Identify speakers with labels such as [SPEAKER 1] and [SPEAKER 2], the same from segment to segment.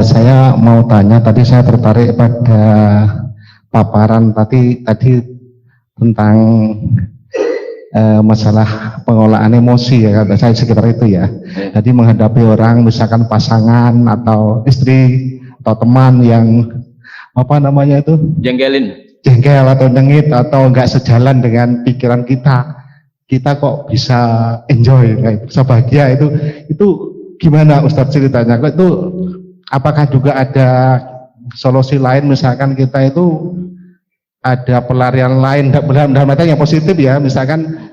[SPEAKER 1] Saya mau tanya, tadi saya tertarik pada paparan tadi tentang masalah pengolahan emosi ya, kata saya sekitar itu ya. Jadi menghadapi orang, misalkan pasangan atau istri atau teman yang apa namanya itu jengkel atau nyengit atau enggak sejalan dengan pikiran kita kok bisa enjoy, bisa bahagia, itu gimana Ustadz ceritanya? Itu apakah juga ada solusi lain, misalkan kita itu ada pelarian lain dalam arti yang positif ya, misalkan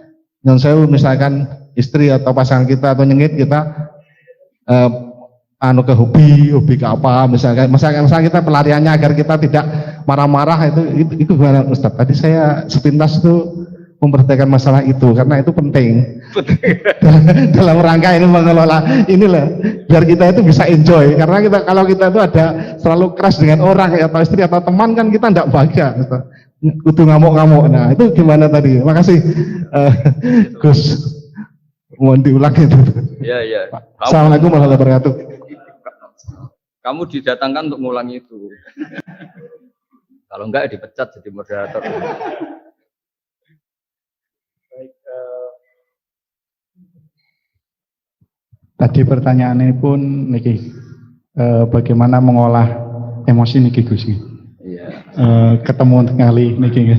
[SPEAKER 1] misalkan istri atau pasangan kita atau nyengit kita ke hobi ke apa, misalkan kita pelariannya agar kita tidak marah-marah, itu gimana Ustaz? Tadi saya sepintas itu memperhatikan masalah itu karena itu penting dalam rangka ini mengelola inilah biar kita itu bisa enjoy, karena kalau kita itu ada selalu keras dengan orang atau istri atau teman kan kita tidak bahagia gitu. Kudu ngamuk-ngamuk. Nah itu gimana tadi? Makasih Gus, mohon diulang itu ya. Assalamualaikum warahmatullahi wabarakatuh.
[SPEAKER 2] Kamu didatangkan untuk ngulangi itu. Kalau enggak dipecat jadi moderator.
[SPEAKER 3] Tadi pertanyaannya pun niki bagaimana mengolah emosi niki Gus.
[SPEAKER 2] Iya.
[SPEAKER 3] Ketemu kali niki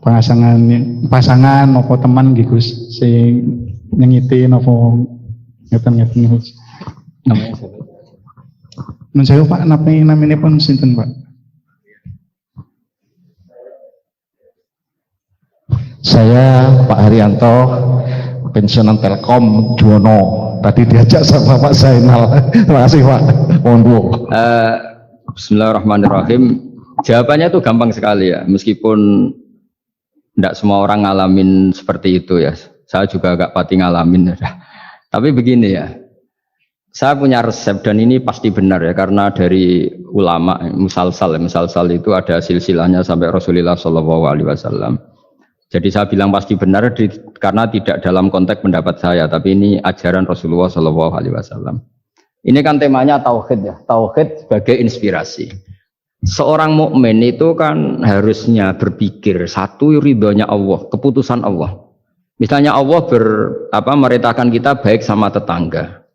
[SPEAKER 3] pasangan nopo teman nggih Gus sing nyengiti nopo ngeten Gus.
[SPEAKER 2] Namanya siapa?
[SPEAKER 3] Nun sewu Pak, namanya pun sinten Pak?
[SPEAKER 1] Saya Pak Haryanto, pensiunan Telkom Juwono. Tadi diajak sama Pak Zainal. Terima kasih Pak. Monggo.
[SPEAKER 2] Bismillahirrahmanirrahim. Jawabannya itu gampang sekali ya. Meskipun tidak semua orang ngalamin seperti itu ya. Saya juga agak pati ngalamin ya. Tapi begini ya. Saya punya resep dan ini pasti benar ya, karena dari ulama musalsal itu ada silsilahnya sampai Rasulullah SAW. Jadi saya bilang pasti benar karena tidak dalam konteks pendapat saya, tapi ini ajaran Rasulullah SAW. Ini kan temanya tauhid ya, tauhid sebagai inspirasi. Seorang mukmin itu kan harusnya berpikir satu, ridhonya Allah, keputusan Allah. Misalnya Allah merintahkan kita baik sama tetangga.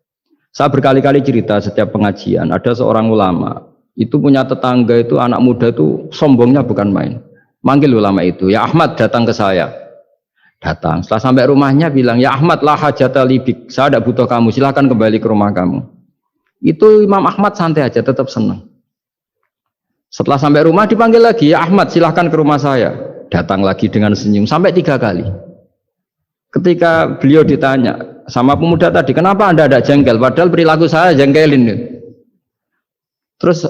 [SPEAKER 2] Saya berkali-kali cerita setiap pengajian, ada seorang ulama, itu punya tetangga itu anak muda itu sombongnya bukan main. Manggil ulama itu, ya Ahmad datang ke saya. Datang, setelah sampai rumahnya bilang, ya Ahmad lah hajata libik, saya tidak butuh kamu, silahkan kembali ke rumah kamu. Itu Imam Ahmad santai aja, tetap senang. Setelah sampai rumah dipanggil lagi, ya Ahmad silahkan ke rumah saya. Datang lagi dengan senyum, sampai 3 kali. Ketika beliau ditanya sama pemuda tadi, kenapa Anda ada jengkel? Padahal perilaku saya jengkelin. Terus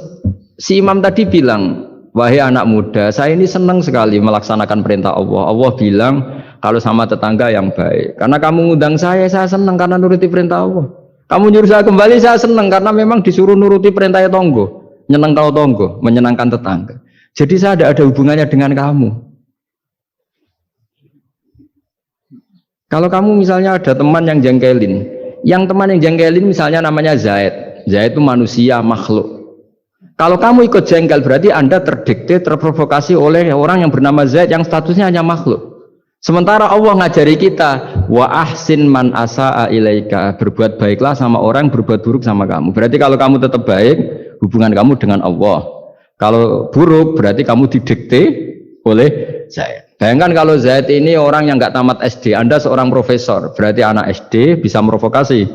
[SPEAKER 2] si imam tadi bilang, wahai anak muda, saya ini senang sekali melaksanakan perintah Allah. Allah bilang kalau sama tetangga yang baik. Karena kamu ngundang saya senang karena nuruti perintah Allah. Kamu nyuruh saya kembali, saya senang karena memang disuruh nuruti perintah tonggo. Nyeneng kau tonggo, menyenangkan tetangga. Jadi saya tidak ada hubungannya dengan kamu. Kalau kamu misalnya ada teman yang jengkelin, misalnya namanya Zaid. Zaid itu manusia, makhluk. Kalau kamu ikut jengkel berarti Anda terdikte, terprovokasi oleh orang yang bernama Zaid yang statusnya hanya makhluk. Sementara Allah ngajari kita, wa ahsin man asa'a ilaika, berbuat baiklah sama orang berbuat buruk sama kamu. Berarti kalau kamu tetap baik, hubungan kamu dengan Allah. Kalau buruk berarti kamu didikte oleh Zaid. Bayangkan kalau Zaid ini orang yang nggak tamat SD, Anda seorang profesor, berarti anak SD bisa merovokasi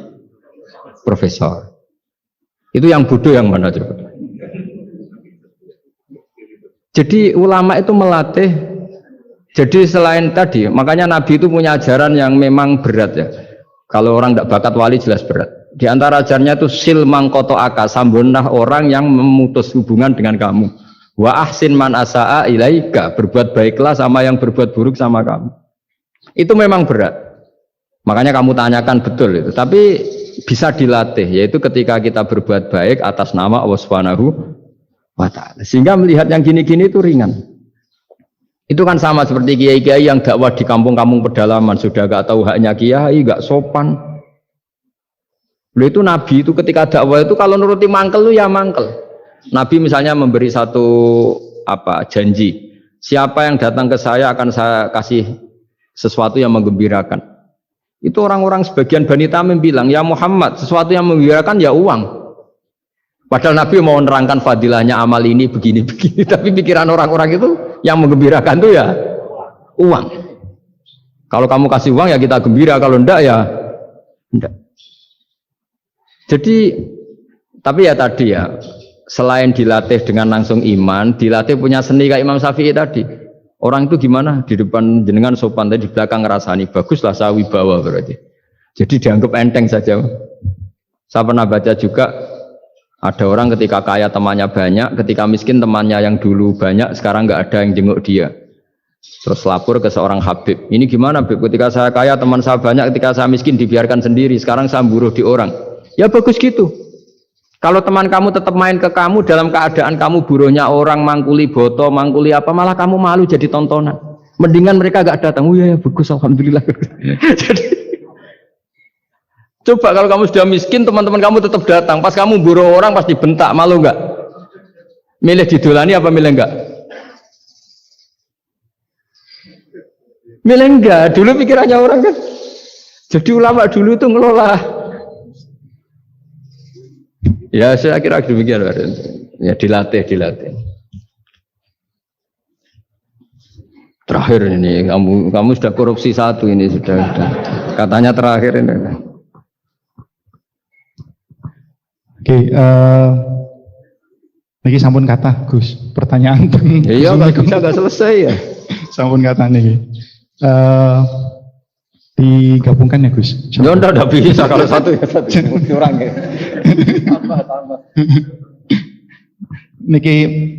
[SPEAKER 2] profesor. Itu yang bodoh yang mana coba? Jadi ulama itu melatih. Jadi selain tadi, makanya Nabi itu punya ajaran yang memang berat ya. Kalau orang tidak bakat wali jelas berat. Di antara ajarannya itu sil mangkoto aka, sambunlah orang yang memutus hubungan dengan kamu. Wa ahsin man asa'a ilaika, berbuat baiklah sama yang berbuat buruk sama kamu. Itu memang berat. Makanya kamu tanyakan betul itu. Tapi bisa dilatih, yaitu ketika kita berbuat baik atas nama Allah Subhanahu wa ta'ala. Sehingga melihat yang gini-gini itu ringan. Itu kan sama seperti kiai-kiai yang dakwah di kampung-kampung pedalaman, sudah gak tahu haknya kiai, gak sopan. Loh itu Nabi itu ketika dakwah itu kalau nuruti mangkel itu ya mangkel. Nabi misalnya memberi satu janji, siapa yang datang ke saya akan saya kasih sesuatu yang menggembirakan. Itu orang-orang sebagian Bani Tamim bilang, ya Muhammad, sesuatu yang menggembirakan ya uang. Padahal Nabi mau menerangkan fadilahnya amal ini begini-begini, tapi pikiran orang-orang itu yang menggembirakan itu ya uang. Kalau kamu kasih uang ya kita gembira, kalau enggak ya enggak. Jadi, tapi ya tadi ya, selain dilatih dengan langsung iman, dilatih punya seni kayak Imam Syafi'i tadi. Orang itu gimana? Di depan jenengan sopan, tapi di belakang ngerasani, baguslah saya wibawa berarti. Jadi dianggap enteng saja. Saya pernah baca juga, ada orang ketika kaya temannya banyak, ketika miskin temannya yang dulu banyak, sekarang nggak ada yang jenguk dia. Terus lapor ke seorang Habib, ini gimana Habib? Ketika saya kaya teman saya banyak, ketika saya miskin dibiarkan sendiri, sekarang saya buruh di orang. Ya bagus gitu. Kalau teman kamu tetap main ke kamu dalam keadaan kamu buruhnya orang, mangkuli boto, mangkuli apa, malah kamu malu jadi tontonan. Mendingan mereka gak datang. Oh ya bagus, alhamdulillah. Jadi coba kalau kamu sudah miskin, teman-teman kamu tetap datang. Pas kamu buruh orang pasti bentak, malu nggak? Milih didolani apa milih enggak? Milih enggak. Dulu pikirannya orang kan. Jadi ulama dulu itu ngelola. Ya saya kira demikian. Ya dilatih. Terakhir ini kamu sudah korupsi satu ini sudah. Katanya terakhir ini.
[SPEAKER 3] Oke, lagi sampun kata Gus, pertanyaan pun.
[SPEAKER 2] Iya nggak selesai ya.
[SPEAKER 3] Sampun kata nih. Digabungkan ya Gus.
[SPEAKER 2] Ya enggak bisa kalau satu ya satu kurang ya. Tambah.
[SPEAKER 3] Niki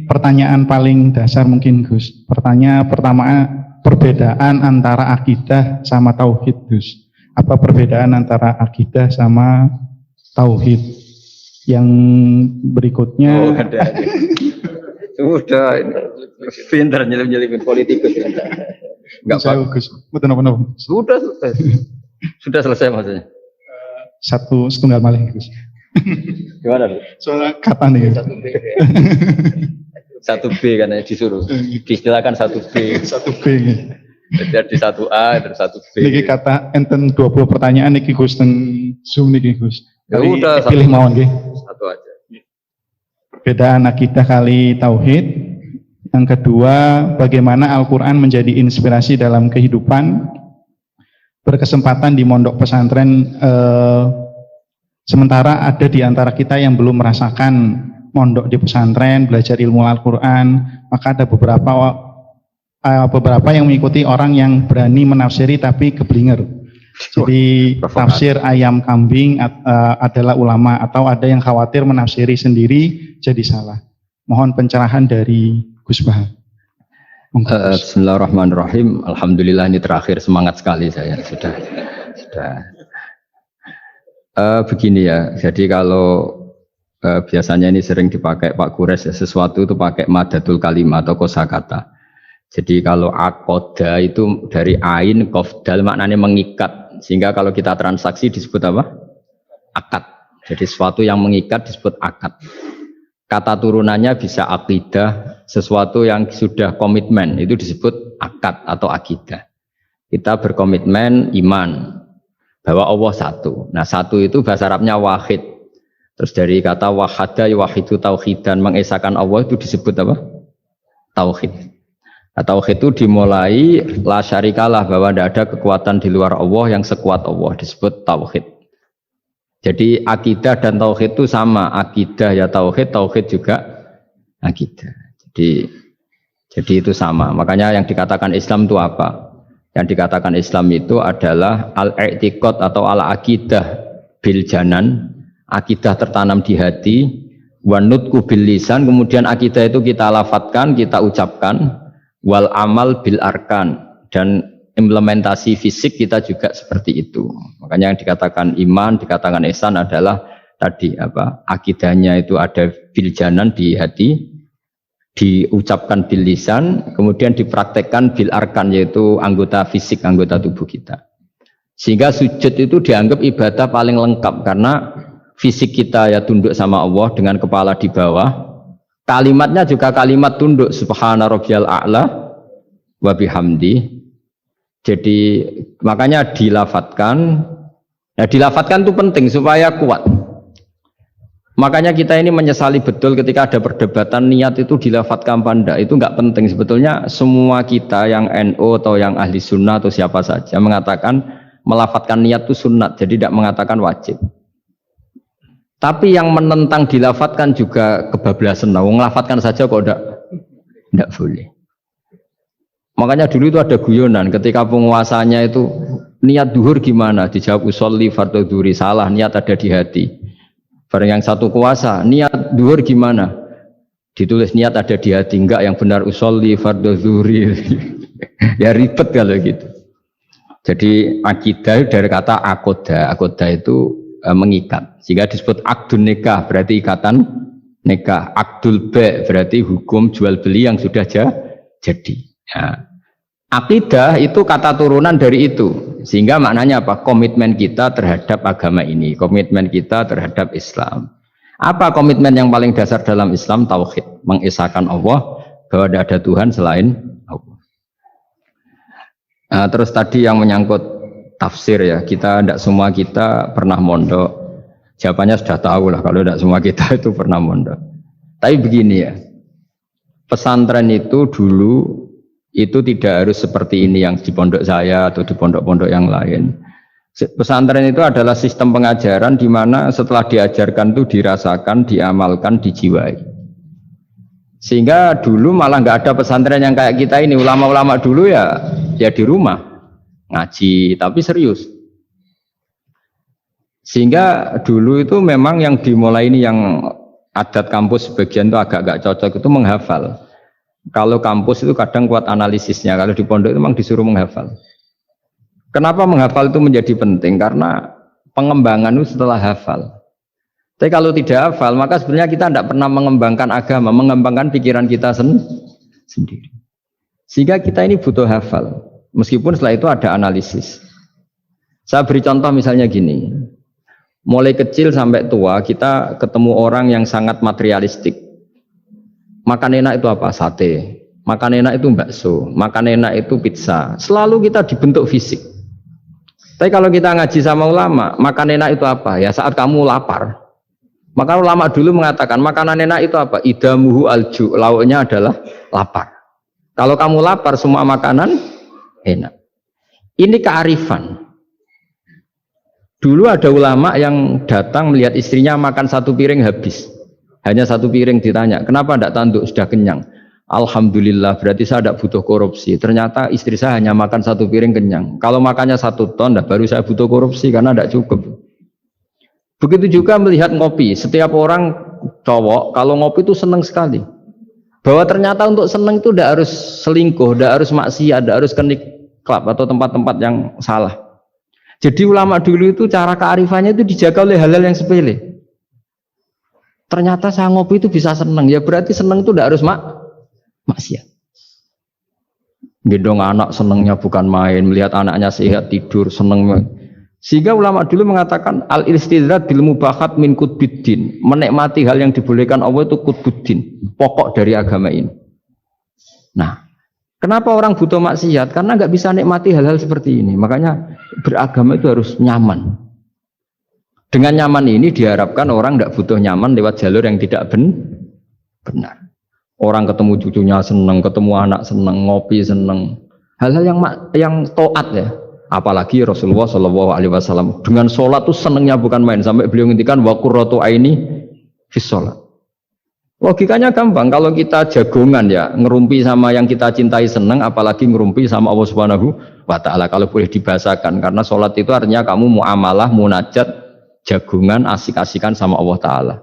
[SPEAKER 3] pertanyaan paling dasar mungkin Gus. Pertanyaan pertama, perbedaan antara akidah sama tauhid Gus. Apa perbedaan antara akidah sama tauhid? Yang berikutnya.
[SPEAKER 2] Oh ada. Sudah pintar nyelip-nyelipin politikus. Enggak
[SPEAKER 3] apa Gus. Betul.
[SPEAKER 2] Sudah selesai maksudnya.
[SPEAKER 3] Setunggal malih Gus.
[SPEAKER 2] Gimana?
[SPEAKER 3] Soalnya kata nih.
[SPEAKER 2] Satu B kan disuruh. Diistilahkan 1B.
[SPEAKER 3] 1B.
[SPEAKER 2] Jadi 1A terus 1B.
[SPEAKER 3] Niki kata enten 20 pertanyaan niki Gus teng Zoom niki Gus.
[SPEAKER 2] Ya udah
[SPEAKER 3] pilih mawon nggih.
[SPEAKER 2] Satu aja.
[SPEAKER 3] Perbedaan akidah kali tauhid. Yang kedua, bagaimana Al-Qur'an menjadi inspirasi dalam kehidupan. Berkesempatan di mondok pesantren sementara ada di antara kita yang belum merasakan mondok di pesantren, belajar ilmu Al-Quran, maka ada beberapa yang mengikuti orang yang berani menafsiri tapi keblinger. Jadi tafsir ayam kambing adalah ulama, atau ada yang khawatir menafsiri sendiri jadi salah. Mohon pencerahan dari Gus Bahar.
[SPEAKER 2] Bismillahirrahmanirrahim. Alhamdulillah ini terakhir, semangat sekali saya sudah. Begini ya, jadi kalau biasanya ini sering dipakai Pak Kures ya, sesuatu itu pakai madatul kalimah atau kosakata. Jadi kalau akoda itu dari ain kofdal maknanya mengikat, sehingga kalau kita transaksi disebut apa? Akad. Jadi sesuatu yang mengikat disebut akad. Kata turunannya bisa akidah, sesuatu yang sudah komitmen itu disebut akad atau akidah. Kita berkomitmen iman bahwa Allah satu. Nah satu itu bahasa Arabnya wahid. Terus dari kata wahada wahidu tauhidan, mengesahkan Allah itu disebut apa? Tauhid. Nah, tauhid itu dimulai la syarikalah, bahwa tidak ada kekuatan di luar Allah yang sekuat Allah, disebut tauhid. Jadi akidah dan tauhid itu sama, akidah ya tauhid, tauhid juga akidah. Jadi itu sama. Makanya yang dikatakan Islam itu apa? Yang dikatakan Islam itu adalah al-i'tiqad atau al-aqidah bil janan, akidah tertanam di hati, wa nutqu bil lisan, kemudian akidah itu kita lafadzkan, kita ucapkan, wal amal bil arkan, dan implementasi fisik kita juga seperti itu. Makanya yang dikatakan iman, dikatakan ihsan adalah tadi apa? Akidahnya itu ada bil janan di hati, diucapkan bil lisan, kemudian dipraktekkan bil arkan, yaitu anggota fisik, anggota tubuh kita. Sehingga sujud itu dianggap ibadah paling lengkap, karena fisik kita ya tunduk sama Allah dengan kepala di bawah. Kalimatnya juga kalimat tunduk subhana rabbiyal a'la wa bihamdi. Jadi makanya dilafatkan. Nah, dilafatkan itu penting supaya kuat. Makanya kita ini menyesali betul ketika ada perdebatan niat itu dilafatkan apa enggak. Itu enggak penting sebetulnya. Semua kita yang NU atau yang ahli sunnah atau siapa saja mengatakan melafatkan niat itu sunat, jadi tidak mengatakan wajib. Tapi yang menentang dilafatkan juga kebablasan. Nah, ngelafatkan saja kok enggak boleh. Makanya dulu itu ada guyonan ketika penguasanya itu niat duhur gimana? Dijawab usolli fardhu dhuhri, salah, niat ada di hati. Barang yang satu kuasa, niat duhur gimana? Ditulis niat ada di hati, enggak, yang benar usolli fardhu dhuhri. Ya ribet kalau gitu. Jadi akidah dari kata akoda, akoda itu mengikat, sehingga disebut akdun nikah, berarti ikatan nikah. Akdul ba' berarti hukum jual beli yang sudah jadi. Nah, akidah itu kata turunan dari itu, sehingga maknanya apa? Komitmen kita terhadap agama ini, komitmen kita terhadap Islam. Apa komitmen yang paling dasar dalam Islam? Tauhid, mengesahkan Allah, bahwa tidak ada Tuhan selain Allah. Nah, terus tadi yang menyangkut tafsir ya, kita tidak semua kita pernah mondok. Jawabannya sudah tahu lah kalau tidak semua kita itu pernah mondok. Tapi begini ya, pesantren itu dulu itu tidak harus seperti ini yang di pondok saya atau di pondok-pondok yang lain. Pesantren itu adalah sistem pengajaran di mana setelah diajarkan itu dirasakan, diamalkan, dijiwai. Sehingga dulu malah nggak ada pesantren yang kayak kita ini. Ulama-ulama dulu ya di rumah ngaji tapi serius. Sehingga dulu itu memang yang dimulai ini yang adat kampus sebagian itu agak-agak cocok itu menghafal. Kalau kampus itu kadang kuat analisisnya, kalau di pondok itu memang disuruh menghafal. Kenapa menghafal itu menjadi penting? Karena pengembangan itu setelah hafal. Tapi kalau tidak hafal, maka sebenarnya kita tidak pernah mengembangkan agama, mengembangkan pikiran kita sendiri. Sehingga kita ini butuh hafal. Meskipun setelah itu ada analisis. Saya beri contoh misalnya gini. Mulai kecil sampai tua kita ketemu orang yang sangat materialistik. Makan enak itu apa? Sate. Makan enak itu bakso. Makan enak itu pizza. Selalu kita dibentuk fisik. Tapi kalau kita ngaji sama ulama, makan enak itu apa? Ya saat kamu lapar. Maka ulama dulu mengatakan makanan enak itu apa? Idamuhu alju. Lauknya adalah lapar. Kalau kamu lapar semua makanan enak. Ini kearifan. Dulu ada ulama yang datang melihat istrinya makan satu piring habis. Hanya satu piring, ditanya, kenapa tidak tanduk, sudah kenyang? Alhamdulillah, berarti saya tidak butuh korupsi. Ternyata istri saya hanya makan satu piring kenyang. Kalau makannya 1 ton, baru saya butuh korupsi karena tidak cukup. Begitu juga melihat ngopi. Setiap orang cowok kalau ngopi itu senang sekali. Bahwa ternyata untuk senang itu tidak harus selingkuh, tidak harus maksiat, tidak harus ke klub atau tempat-tempat yang salah. Jadi ulama dulu itu cara kearifannya itu dijaga oleh hal-hal yang sepele. Ternyata saya ngopi itu bisa senang, ya berarti senang itu tidak harus maksiat. Gendong anak senangnya bukan main, melihat anaknya sehat tidur senang. Sehingga ulama dulu mengatakan al-istidrad bil mubahat min qutbiddin, menikmati hal yang dibolehkan Allah itu qutbuddin, pokok dari agama ini. Nah, kenapa orang butuh maksiat? Karena nggak bisa nikmati hal-hal seperti ini. Makanya beragama itu harus nyaman. Dengan nyaman ini diharapkan orang tidak butuh nyaman lewat jalur yang tidak benar. Orang ketemu cucunya senang, ketemu anak senang, ngopi senang. Hal-hal yang taat ya. Apalagi Rasulullah SAW dengan sholat tuh senangnya bukan main, sampai beliau ngintikan wa qurratu aini fis sholat. Logikanya gampang, kalau kita jagongan ya ngerumpi sama yang kita cintai senang, apalagi ngerumpi sama Allah Subhanahu wa ta'ala kalau boleh dibahasakan, karena sholat itu artinya kamu muamalah, munajat, jagungan, asik-asikan sama Allah Ta'ala.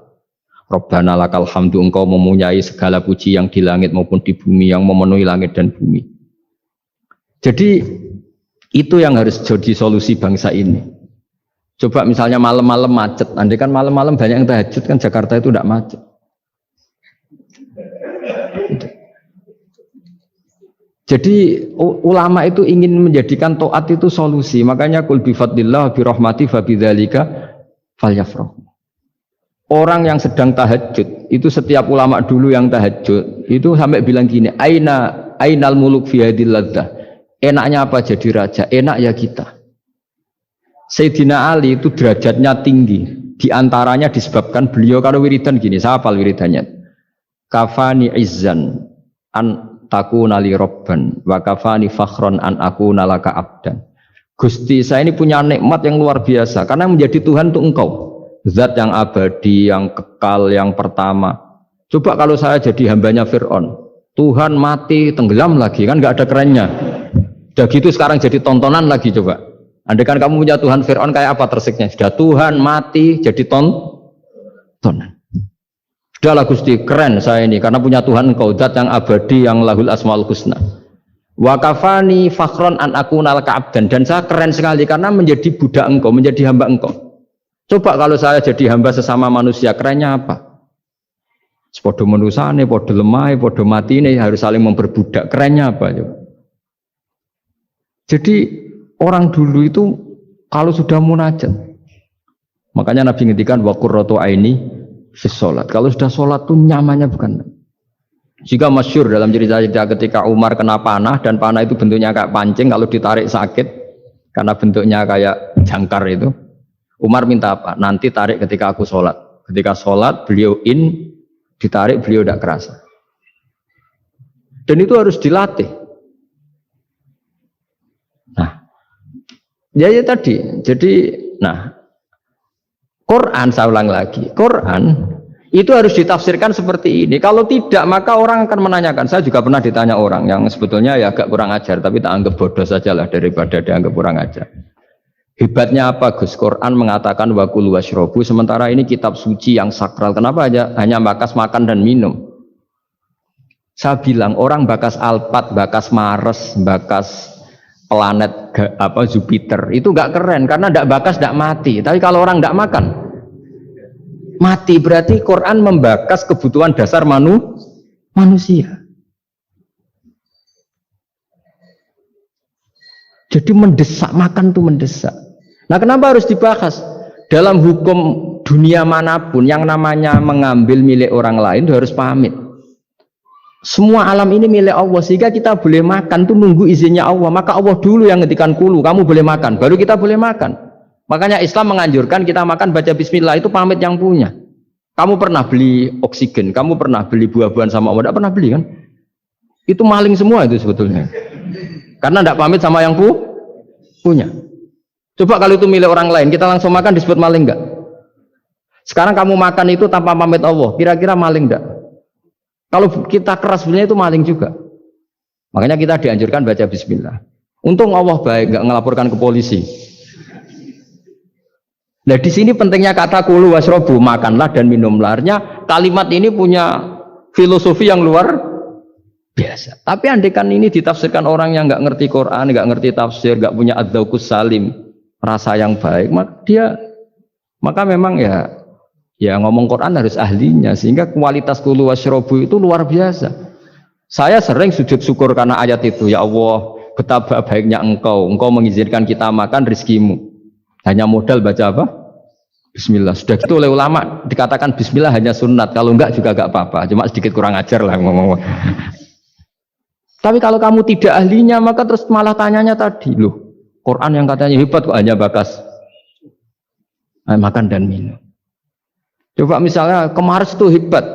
[SPEAKER 2] Rabbana lakal hamdu, engkau mempunyai segala puji yang di langit maupun di bumi, yang memenuhi langit dan bumi. Jadi itu yang harus jadi solusi bangsa ini. Coba misalnya malam-malam macet, andai kan malam-malam banyak yang tahajud kan Jakarta itu tidak macet. Jadi ulama itu ingin menjadikan taat itu solusi. Makanya kul bi fadlillah bi rahmati fa bidzalika falyafrahu. Orang yang sedang tahajud, itu setiap ulama dulu yang tahajud, itu sampai bilang gini, ainal muluk fi hadil laddah. Enaknya apa jadi raja? Enak ya kita. Sayyidina Ali itu derajatnya tinggi. Di antaranya disebabkan beliau kalau wiridan gini, saya hafal wiridannya. Kafani izzan an takuna li robban wa kafani fakhron an akuna laka abdan. Gusti, saya ini punya nikmat yang luar biasa karena menjadi Tuhan untuk engkau. Zat yang abadi, yang kekal, yang pertama. Coba kalau saya jadi hambanya Fir'aun, Tuhan mati tenggelam lagi, kan nggak ada kerennya. Udah gitu sekarang jadi tontonan lagi coba. Andai kan kamu punya Tuhan Fir'aun kayak apa tersiknya? Sudah Tuhan mati jadi tontonan. Sudahlah Gusti, keren saya ini karena punya Tuhan engkau, zat yang abadi, yang lahul asmaul husna. Wa kafani fakhron an akuna laka abdan, dan saya keren sekali karena menjadi budak engkau, menjadi hamba engkau. Coba kalau saya jadi hamba sesama manusia, kerennya apa? Podo menusane, podo lemah, podo mati ini harus saling memperbudak. Kerennya apa? Coba? Jadi orang dulu itu kalau sudah munajat, makanya Nabi ngendikan wa qurratu aini fi sholat. Kalau sudah sholat tuh nyamannya bukan. Jika masyhur dalam cerita-cerita ketika Umar kena panah dan panah itu bentuknya kayak pancing, kalau ditarik sakit karena bentuknya kayak jangkar itu. Umar minta apa? Nanti tarik ketika aku sholat. Ketika sholat beliau ditarik beliau tidak kerasa. Dan itu harus dilatih. Nah, ya tadi. Jadi, Quran saya ulang lagi. Quran itu harus ditafsirkan seperti ini. Kalau tidak, maka orang akan menanyakan. Saya juga pernah ditanya orang yang sebetulnya ya agak kurang ajar, tapi tak anggap bodoh sajalah daripada dianggap kurang ajar. Hebatnya apa Gus? Quran mengatakan wa kulu washrobu, sementara ini kitab suci yang sakral. Kenapa hanya bakas makan dan minum? Saya bilang orang bakas Alphard, bakas Mars, bakas planet Jupiter itu nggak keren karena nggak bakas nggak mati. Tapi kalau orang nggak makan mati, berarti Quran membakas kebutuhan dasar manusia. Jadi mendesak, makan tuh mendesak. Nah, kenapa harus dibahas? Dalam hukum dunia manapun yang namanya mengambil milik orang lain itu harus pamit. Semua alam ini milik Allah, sehingga kita boleh makan tuh nunggu izinnya Allah. Maka Allah dulu yang ngendikan kulu, kamu boleh makan, baru kita boleh makan. Makanya Islam menganjurkan kita makan baca bismillah, itu pamit yang punya. Kamu pernah beli oksigen, kamu pernah beli buah-buahan sama Allah, tidak pernah beli kan? Itu maling semua itu sebetulnya. Karena tidak pamit sama yang punya. Coba kalau itu milik orang lain, kita langsung makan disebut maling enggak? Sekarang kamu makan itu tanpa pamit Allah, kira-kira maling enggak? Kalau kita keras sebenarnya itu maling juga. Makanya kita dianjurkan baca bismillah. Untung Allah baik, enggak ngelaporkan ke polisi. Nah di sini pentingnya kata kulu wasrobu, makanlah dan minumlah. Artinya kalimat ini punya filosofi yang luar biasa. Tapi andekan ini ditafsirkan orang yang nggak ngerti Quran, nggak ngerti tafsir, nggak punya ad-dzauqus salim, rasa yang baik, maka memang ya ngomong Quran harus ahlinya, sehingga kualitas kulu wasyrobu itu luar biasa. Saya sering sujud syukur karena ayat itu, ya Allah betapa baiknya engkau mengizinkan kita makan rezekimu, hanya modal baca apa? Bismillah. Sudah gitu oleh ulama dikatakan bismillah hanya sunat, kalau enggak juga enggak apa-apa, cuma sedikit kurang ajar lah ngomong. Tapi kalau kamu tidak ahlinya, maka terus malah tanyanya tadi, loh Quran yang katanya hebat kok hanya bakas makan dan minum. Coba misalnya kemarin itu hebat,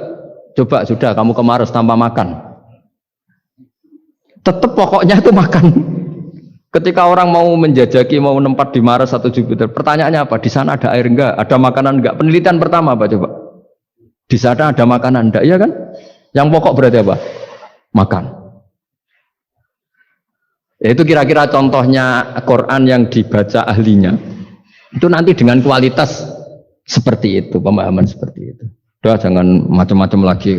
[SPEAKER 2] coba sudah kamu kemarin tanpa makan, tetap pokoknya itu makan. Ketika orang mau menjajaki, mau menempat di Mars atau Jupiter, pertanyaannya apa? Di sana ada air enggak? Ada makanan enggak? Penelitian pertama apa coba? Di sana ada makanan enggak? Iya kan? Yang pokok berarti apa? Makan. Itu kira-kira contohnya Quran yang dibaca ahlinya. Itu nanti dengan kualitas seperti itu, pemahaman seperti itu. Udah jangan macam-macam lagi.